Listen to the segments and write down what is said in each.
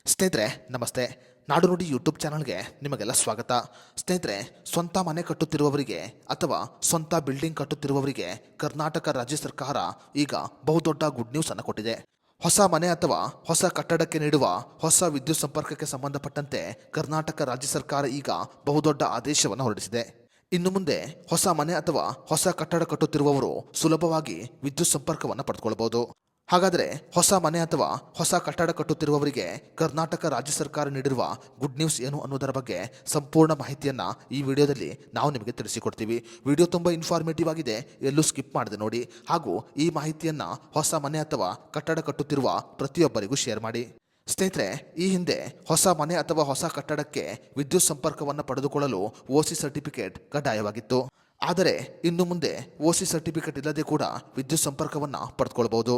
ಸ್ನೇಹಿತರೆ ನಮಸ್ತೆ. ನಾಡು ನುಡಿ ಯೂಟ್ಯೂಬ್ ಚಾನಲ್ಗೆ ನಿಮಗೆಲ್ಲ ಸ್ವಾಗತ. ಸ್ನೇಹಿತರೆ, ಸ್ವಂತ ಮನೆ ಕಟ್ಟುತ್ತಿರುವವರಿಗೆ ಅಥವಾ ಸ್ವಂತ ಬಿಲ್ಡಿಂಗ್ ಕಟ್ಟುತ್ತಿರುವವರಿಗೆ ಕರ್ನಾಟಕ ರಾಜ್ಯ ಸರ್ಕಾರ ಈಗ ಬಹುದೊಡ್ಡ ಗುಡ್ ನ್ಯೂಸ್ ಅನ್ನು ಕೊಟ್ಟಿದೆ. ಹೊಸ ಮನೆ ಅಥವಾ ಹೊಸ ಕಟ್ಟಡಕ್ಕೆ ನೀಡುವ ಹೊಸ ವಿದ್ಯುತ್ ಸಂಪರ್ಕಕ್ಕೆ ಸಂಬಂಧಪಟ್ಟಂತೆ ಕರ್ನಾಟಕ ರಾಜ್ಯ ಸರ್ಕಾರ ಈಗ ಬಹುದೊಡ್ಡ ಆದೇಶವನ್ನು ಹೊರಡಿಸಿದೆ. ಇನ್ನು ಮುಂದೆ ಹೊಸ ಮನೆ ಅಥವಾ ಹೊಸ ಕಟ್ಟಡ ಕಟ್ಟುತ್ತಿರುವವರು ಸುಲಭವಾಗಿ ವಿದ್ಯುತ್ ಸಂಪರ್ಕವನ್ನು ಪಡೆದುಕೊಳ್ಳಬಹುದು. ಹಾಗಾದರೆ ಹೊಸ ಮನೆ ಅಥವಾ ಹೊಸ ಕಟ್ಟಡ ಕಟ್ಟುತ್ತಿರುವವರಿಗೆ ಕರ್ನಾಟಕ ರಾಜ್ಯ ಸರ್ಕಾರ ನೀಡಿರುವ ಗುಡ್ ನ್ಯೂಸ್ ಏನು ಅನ್ನೋದರ ಬಗ್ಗೆ ಸಂಪೂರ್ಣ ಮಾಹಿತಿಯನ್ನು ಈ ವಿಡಿಯೋದಲ್ಲಿ ನಾವು ನಿಮಗೆ ತಿಳಿಸಿಕೊಡ್ತೀವಿ. ವಿಡಿಯೋ ತುಂಬ ಇನ್ಫಾರ್ಮೇಟಿವ್ ಆಗಿದೆ, ಎಲ್ಲೂ ಸ್ಕಿಪ್ ಮಾಡದೆ ನೋಡಿ. ಹಾಗೂ ಈ ಮಾಹಿತಿಯನ್ನು ಹೊಸ ಮನೆ ಅಥವಾ ಕಟ್ಟಡ ಕಟ್ಟುತ್ತಿರುವ ಪ್ರತಿಯೊಬ್ಬರಿಗೂ ಶೇರ್ ಮಾಡಿ. ಸ್ನೇಹಿತರೆ, ಈ ಹಿಂದೆ ಹೊಸ ಮನೆ ಅಥವಾ ಹೊಸ ಕಟ್ಟಡಕ್ಕೆ ವಿದ್ಯುತ್ ಸಂಪರ್ಕವನ್ನು ಪಡೆದುಕೊಳ್ಳಲು ಓಸಿ ಸರ್ಟಿಫಿಕೇಟ್ ಕಡ್ಡಾಯವಾಗಿತ್ತು. ಆದರೆ ಇನ್ನು ಮುಂದೆ ಓಸಿ ಸರ್ಟಿಫಿಕೇಟ್ ಇಲ್ಲದೆ ಕೂಡ ವಿದ್ಯುತ್ ಸಂಪರ್ಕವನ್ನು ಪಡೆದುಕೊಳ್ಳಬಹುದು.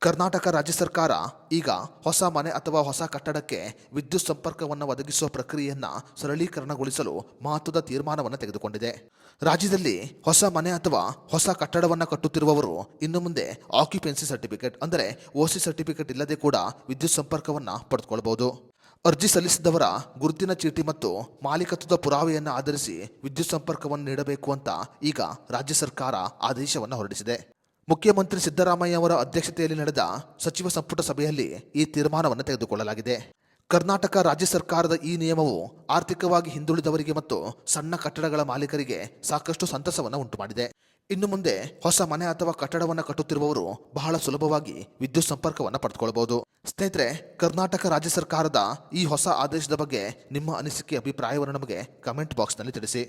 ಕರ್ನಾಟಕ ರಾಜ್ಯ ಸರ್ಕಾರ ಈಗ ಹೊಸ ಮನೆ ಅಥವಾ ಹೊಸ ಕಟ್ಟಡಕ್ಕೆ ವಿದ್ಯುತ್ ಸಂಪರ್ಕವನ್ನು ಒದಗಿಸುವ ಪ್ರಕ್ರಿಯೆಯನ್ನು ಸರಳೀಕರಣಗೊಳಿಸಲು ಮಹತ್ವದ ತೀರ್ಮಾನವನ್ನು ತೆಗೆದುಕೊಂಡಿದೆ. ರಾಜ್ಯದಲ್ಲಿ ಹೊಸ ಮನೆ ಅಥವಾ ಹೊಸ ಕಟ್ಟಡವನ್ನು ಕಟ್ಟುತ್ತಿರುವವರು ಇನ್ನು ಮುಂದೆ ಆಕ್ಯುಪೆನ್ಸಿ ಸರ್ಟಿಫಿಕೇಟ್ ಅಂದರೆ ಓಸಿ ಸರ್ಟಿಫಿಕೇಟ್ ಇಲ್ಲದೆ ಕೂಡ ವಿದ್ಯುತ್ ಸಂಪರ್ಕವನ್ನು ಪಡೆದುಕೊಳ್ಳಬಹುದು. ಅರ್ಜಿ ಸಲ್ಲಿಸಿದವರ ಗುರುತಿನ ಚೀಟಿ ಮತ್ತು ಮಾಲೀಕತ್ವದ ಪುರಾವೆಯನ್ನು ಆಧರಿಸಿ ವಿದ್ಯುತ್ ಸಂಪರ್ಕವನ್ನು ನೀಡಬೇಕು ಅಂತ ಈಗ ರಾಜ್ಯ ಸರ್ಕಾರ ಆದೇಶವನ್ನು ಹೊರಡಿಸಿದೆ. ಮುಖ್ಯಮಂತ್ರಿ ಸಿದ್ದರಾಮಯ್ಯ ಅವರ ಅಧ್ಯಕ್ಷತೆಯಲ್ಲಿ ನಡೆದ ಸಚಿವ ಸಂಪುಟ ಸಭೆಯಲ್ಲಿ ಈ ತೀರ್ಮಾನವನ್ನು ತೆಗೆದುಕೊಳ್ಳಲಾಗಿದೆ. ಕರ್ನಾಟಕ ರಾಜ್ಯ ಸರ್ಕಾರದ ಈ ನಿಯಮವು ಆರ್ಥಿಕವಾಗಿ ಹಿಂದುಳಿದವರಿಗೆ ಮತ್ತು ಸಣ್ಣ ಕಟ್ಟಡಗಳ ಮಾಲೀಕರಿಗೆ ಸಾಕಷ್ಟು ಸಂತಸವನ್ನು ಉಂಟುಮಾಡಿದೆ. ಇನ್ನು ಮುಂದೆ ಹೊಸ ಮನೆ ಅಥವಾ ಕಟ್ಟಡವನ್ನು ಕಟ್ಟುತ್ತಿರುವವರು ಬಹಳ ಸುಲಭವಾಗಿ ವಿದ್ಯುತ್ ಸಂಪರ್ಕವನ್ನು ಪಡೆದುಕೊಳ್ಳಬಹುದು. ಸ್ನೇಹಿತರೆ, ಕರ್ನಾಟಕ ರಾಜ್ಯ ಸರ್ಕಾರದ ಈ ಹೊಸ ಆದೇಶದ ಬಗ್ಗೆ ನಿಮ್ಮ ಅನಿಸಿಕೆ ಅಭಿಪ್ರಾಯವನ್ನು ನಮಗೆ ಕಮೆಂಟ್ ಬಾಕ್ಸ್ನಲ್ಲಿ ತಿಳಿಸಿ.